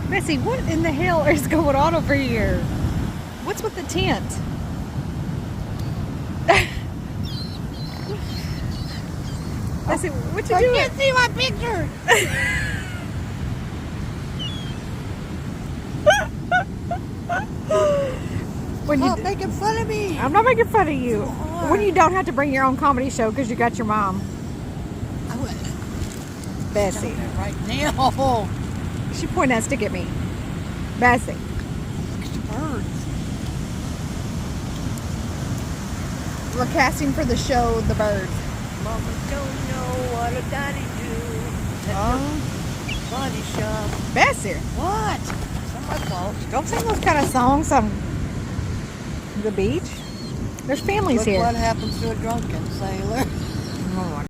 Bessie, what in the hell is going on over here? What's with the tent? Bessie, what you doing? I can't see my picture. When Stop making fun of me. I'm not making fun of you. So hard. When you don't have to bring your own comedy show because you got your mom. I would. Bessie. Right now. She pointed that stick at me. Bessie. Look at the birds. We're casting for the show The Birds. Mama don't know what a daddy do. Oh. Body shop. Bessie. What? It's not my fault. Don't sing those kind of songs on the beach. There's families Look here. what happens to a drunken sailor. Oh,